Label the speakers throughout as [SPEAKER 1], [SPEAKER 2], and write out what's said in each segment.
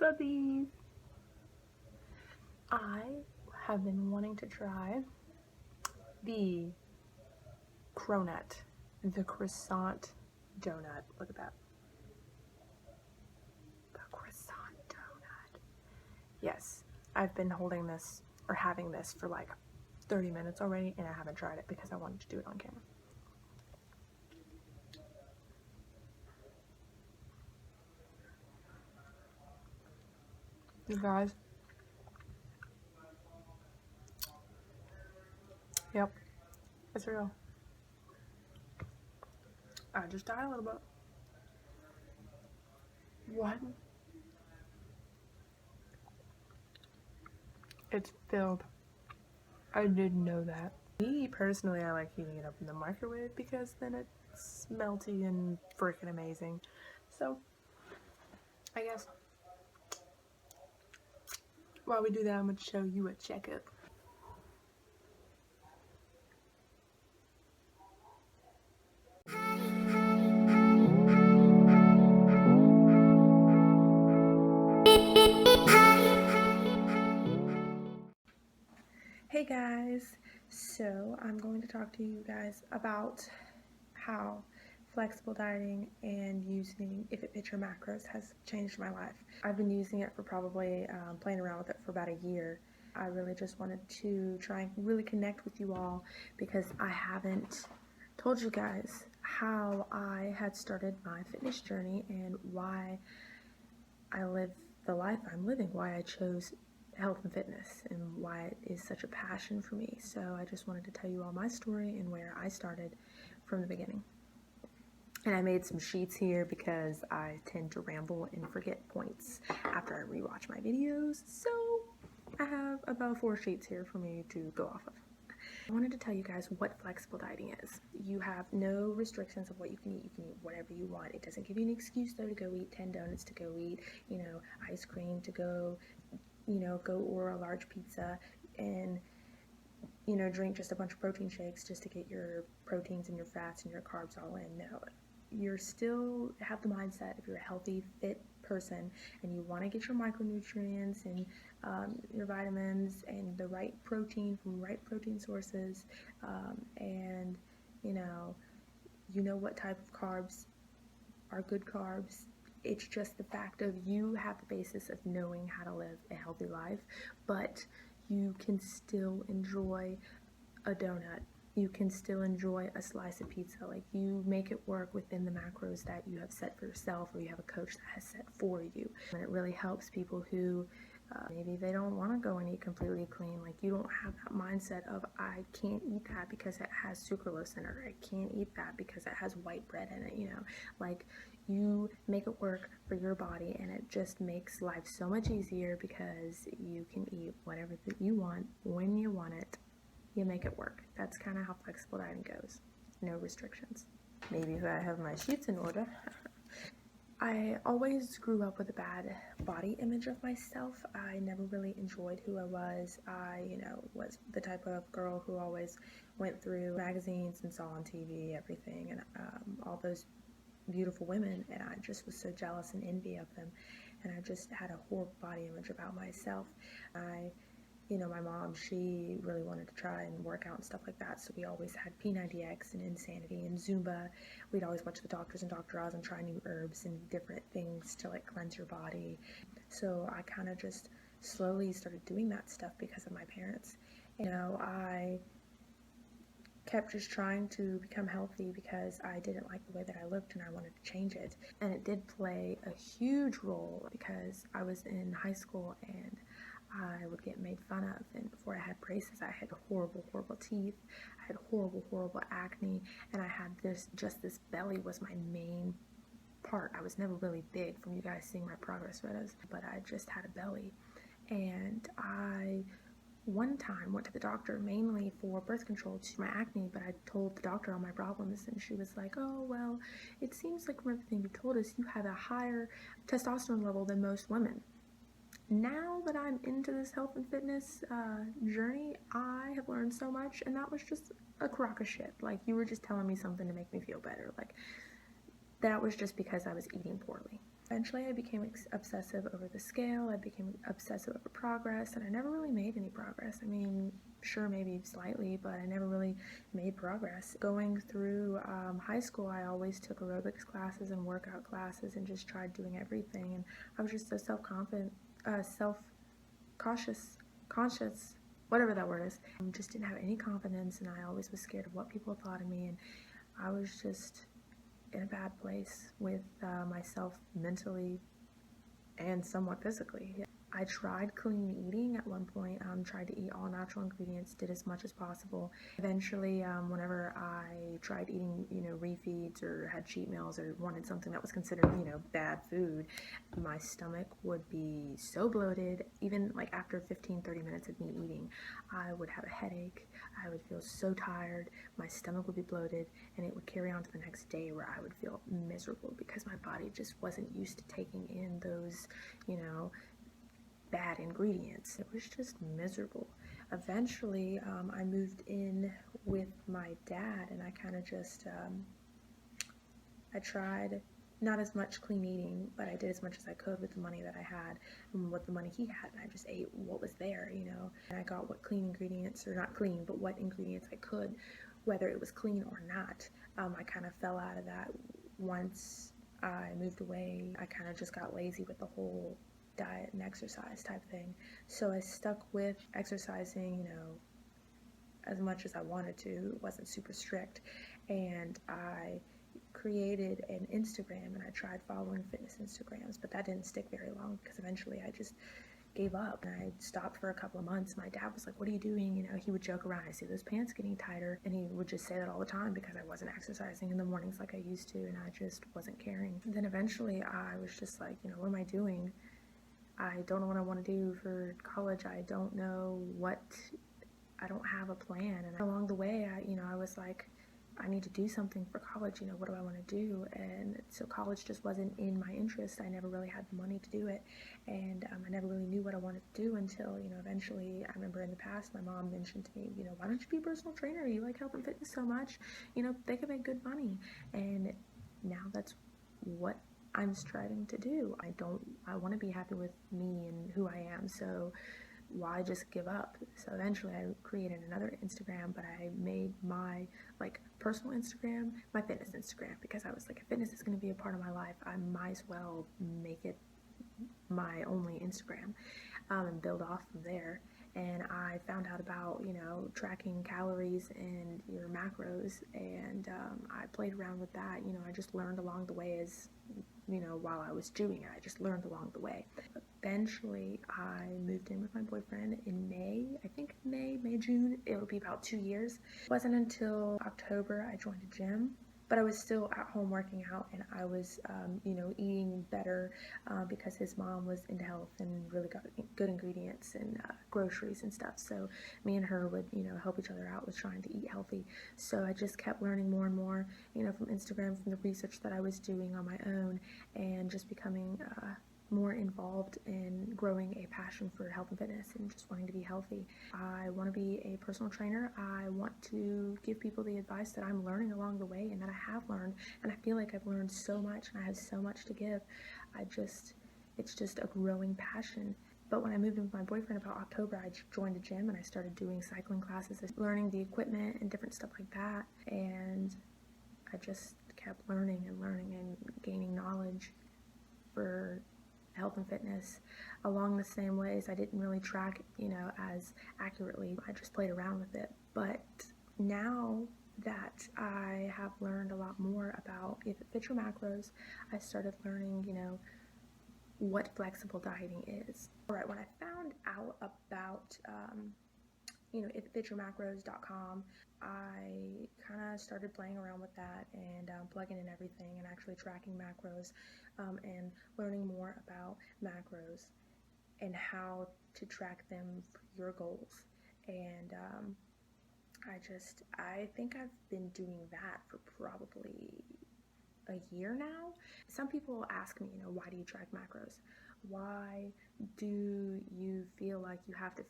[SPEAKER 1] Buddies! I have been wanting to try the cronut, the croissant donut. Look at that. The croissant donut. Yes, I've been holding this or having this for like 30 minutes already, and I haven't tried it because I wanted to do it on camera. You guys. Yep, it's real. I just died a little bit. What? It's filled. I didn't know that. Me, personally, I like heating it up in the microwave because then it's melty and freaking amazing. So, I guess while we do that, I'm going to show you a checkup. Hey guys, so I'm going to talk to you guys about how flexible dieting and using IIFYM macros has changed my life. I've been using it for probably playing around with it for about a year. I really just wanted to try and really connect with you all because I haven't told you guys how I had started my fitness journey and why I live the life I'm living, why I chose health and fitness and why it is such a passion for me. So I just wanted to tell you all my story and where I started from the beginning. And I made some sheets here because I tend to ramble and forget points after I rewatch my videos. So I have about 4 sheets here for me to go off of. I wanted to tell you guys what flexible dieting is. You have no restrictions of what you can eat. You can eat whatever you want. It doesn't give you an excuse though to go eat 10 donuts, to go eat, ice cream, to go, go order a large pizza and, drink just a bunch of protein shakes just to get your proteins and your fats and your carbs all in. No, you're still have the mindset if you're a healthy, fit person and you want to get your micronutrients and your vitamins and the right protein from right protein sources, and you know what type of carbs are good carbs. It's just the fact of you have the basis of knowing how to live a healthy life, but you can still enjoy a donut. You can still enjoy a slice of pizza. Like, you make it work within the macros that you have set for yourself or you have a coach that has set for you. And it really helps people who maybe they don't want to go and eat completely clean. Like, you don't have that mindset of, I can't eat that because it has sucralose in it, or I can't eat that because it has white bread in it, Like, you make it work for your body, and it just makes life so much easier because you can eat whatever that you want when you want it. You make it work. That's kind of how flexible dieting goes. No restrictions. Maybe if I have my sheets in order. I always grew up with a bad body image of myself. I never really enjoyed who I was. I, was the type of girl who always went through magazines and saw on TV everything and all those beautiful women, and I just was so jealous and envy of them, and I just had a horrible body image about myself. My mom, she really wanted to try and work out and stuff like that, so we always had P90X and Insanity and Zumba. We'd always watch the doctors and Dr. Oz and try new herbs and different things to like cleanse your body. So I kind of just slowly started doing that stuff because of my parents. I kept just trying to become healthy because I didn't like the way that I looked and I wanted to change it. And it did play a huge role because I was in high school and I would get made fun of, and before I had braces I had horrible teeth, I had horrible acne, and I had this belly was my main part. I was never really big, from you guys seeing my progress photos, but I just had a belly. And I one time went to the doctor mainly for birth control to my acne, but I told the doctor all my problems and she was like, oh, well, it seems like from everything you told us you have a higher testosterone level than most women. Now that I'm into this health and fitness journey, I have learned so much, and that was just a crock of shit. Like, you were just telling me something to make me feel better. Like, that was just because I was eating poorly. Eventually, I became obsessive over the scale. I became obsessive over progress, and I never really made any progress. I mean, sure, maybe slightly, but I never really made progress. Going through high school, I always took aerobics classes and workout classes and just tried doing everything. And I was just so self-confident, self-cautious, conscious, whatever that word is. Just didn't have any confidence, and I always was scared of what people thought of me. And I was just in a bad place with myself mentally and somewhat physically. I tried clean eating at one point, tried to eat all natural ingredients, did as much as possible. Eventually, whenever I tried eating, refeeds or had cheat meals or wanted something that was considered, bad food, my stomach would be so bloated. Even like after 15-30 minutes of me eating, I would have a headache. I would feel so tired. My stomach would be bloated, and it would carry on to the next day where I would feel miserable because my body just wasn't used to taking in those, bad ingredients. It was just miserable. Eventually, I moved in with my dad, and I kind of just, I tried not as much clean eating, but I did as much as I could with the money that I had and with the money he had, and I just ate what was there, and I got what clean ingredients, or not clean, but what ingredients I could, whether it was clean or not. I kind of fell out of that once I moved away. I kind of just got lazy with the whole diet and exercise type thing. So I stuck with exercising, as much as I wanted to. It wasn't super strict. And I created an Instagram, and I tried following fitness Instagrams, but that didn't stick very long because eventually I just gave up, and I stopped for a couple of months. My dad was like, "What are you doing?" He would joke around, "I see those pants getting tighter," and he would just say that all the time because I wasn't exercising in the mornings like I used to, and I just wasn't caring. And then eventually I was just like, what am I doing? I don't know what I want to do for college. I don't have a plan. And along the way, I was like, I need to do something for college. What do I want to do? And so college just wasn't in my interest. I never really had the money to do it. And I never really knew what I wanted to do until, eventually, I remember in the past, my mom mentioned to me, why don't you be a personal trainer? You like health and fitness so much. They could make good money. And now that's what I'm striving to do. I want to be happy with me and who I am, so why just give up? So eventually I created another Instagram, but I made my personal Instagram my fitness Instagram, because I was like, if fitness is going to be a part of my life, I might as well make it my only Instagram, and build off from there. And I found out about, tracking calories and your macros, and I played around with that. I just learned along the way while I was doing it. I just learned along the way. Eventually, I moved in with my boyfriend in May, June. It'll be about 2 years. It wasn't until October I joined a gym, but I was still at home working out, and I was, eating better because his mom was into health and really got good ingredients and groceries and stuff. So me and her would, help each other out with trying to eat healthy. So I just kept learning more and more, from Instagram, from the research that I was doing on my own, and just becoming more involved in growing a passion for health and fitness and just wanting to be healthy. I want to be a personal trainer. I want to give people the advice that I'm learning along the way and that I have learned, and I feel like I've learned so much and I have so much to give. It's just a growing passion. But when I moved in with my boyfriend about October, I joined a gym and I started doing cycling classes, learning the equipment and different stuff like that, and I just kept learning and gaining knowledge for health and fitness along the same ways. I didn't really track, as accurately. I just played around with it. But now that I have learned a lot more about if it fits your macros, I started learning, what flexible dieting is. All right, when I found out about ifitfitsyourmacros.com, I kind of started playing around with that and plugging in everything and actually tracking macros, and learning more about macros and how to track them for your goals. And I think I've been doing that for probably a year now. Some people ask me, why do you track macros? Why do you feel like you have to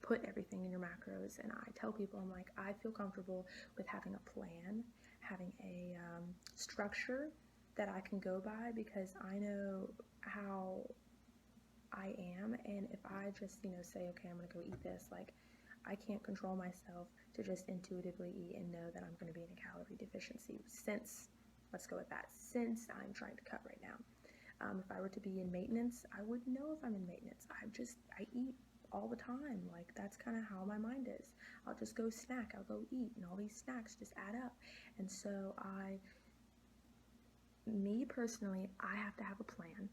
[SPEAKER 1] put everything in your macros? And I tell people, I'm like, I feel comfortable with having a plan, having a structure that I can go by, because I know how I am, and if I just, say, okay, I'm gonna go eat this, like, I can't control myself to just intuitively eat and know that I'm gonna be in a calorie deficiency, let's go with that, since I'm trying to cut right now. If I were to be in maintenance, I wouldn't know if I'm in maintenance. I eat all the time. Like, that's kind of how my mind is. I'll just go snack, I'll go eat, and all these snacks just add up. And so me personally, I have to have a plan.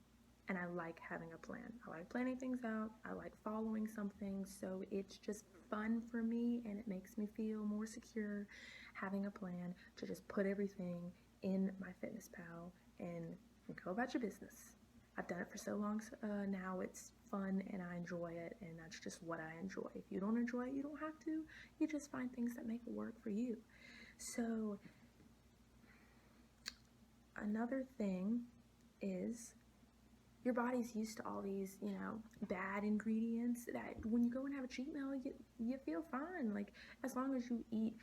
[SPEAKER 1] And I like having a plan. I like planning things out. I like following something. So it's just fun for me, and it makes me feel more secure having a plan to just put everything in MyFitnessPal and go about your business. I've done it for so long now. It's fun and I enjoy it, and that's just what I enjoy. If you don't enjoy it, you don't have to. You just find things that make it work for you. So another thing is, your body's used to all these, bad ingredients that when you go and have a cheat meal, you feel fine. Like, as long as you eat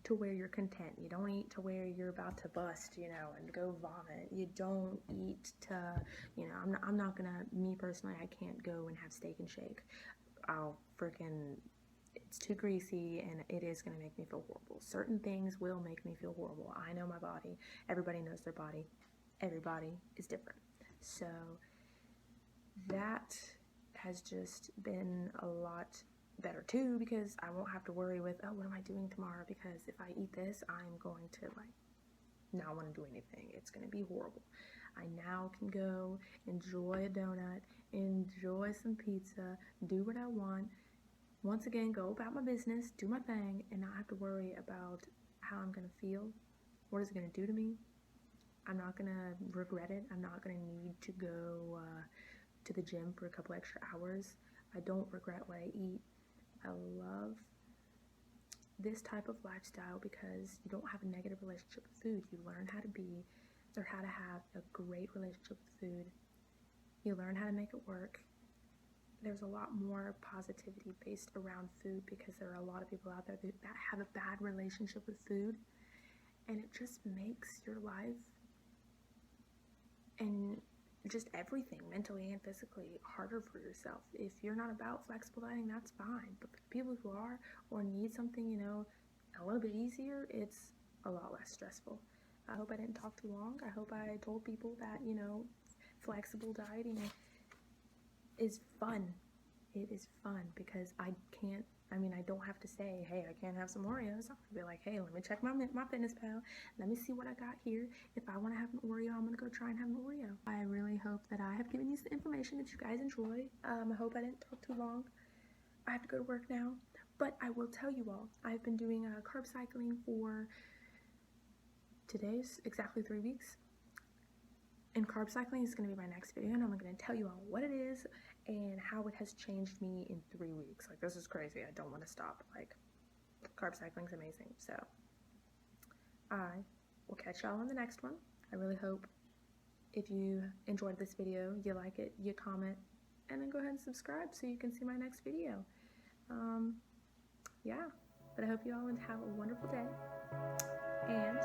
[SPEAKER 1] to where you're content. You don't eat to where you're about to bust, and go vomit. You don't eat to, I'm not gonna, me personally, I can't go and have Steak and Shake. It's too greasy, and it is gonna make me feel horrible. Certain things will make me feel horrible. I know my body. Everybody knows their body. Everybody is different. So that has just been a lot better too, because I won't have to worry with, oh, what am I doing tomorrow? Because if I eat this, I'm going to not want to do anything. It's going to be horrible. I now can go enjoy a donut, enjoy some pizza, do what I want. Once again, go about my business, do my thing, and not have to worry about how I'm going to feel. What is it going to do to me? I'm not going to regret it. I'm not going to need to go to the gym for a couple extra hours. I don't regret what I eat. I love this type of lifestyle because you don't have a negative relationship with food. You learn how to have a great relationship with food. You learn how to make it work. There's a lot more positivity based around food, because there are a lot of people out there that have a bad relationship with food, and it just makes your life and just everything, mentally and physically, harder for yourself. If you're not about flexible dieting, that's fine. But for the people who are, or need something, a little bit easier, it's a lot less stressful. I hope I didn't talk too long. I hope I told people that, flexible dieting is fun. It is fun, because I don't have to say, hey, I can't have some Oreos. I'll be like, hey, let me check my MyFitnessPal. Let me see what I got here. If I want to have an Oreo, I'm going to go try and have an Oreo. I really hope that I have given you the information that you guys enjoy. I hope I didn't talk too long. I have to go to work now. But I will tell you all, I've been doing carb cycling for today's exactly 3 weeks. And carb cycling is going to be my next video, and I'm going to tell you all what it is and how it has changed me in 3 weeks. Like, this is crazy. I don't want to stop. Like, carb cycling is amazing. So I will catch y'all on the next one. I really hope if you enjoyed this video, you like it, you comment, and then go ahead and subscribe so you can see my next video. Yeah, but I hope you all have a wonderful day, and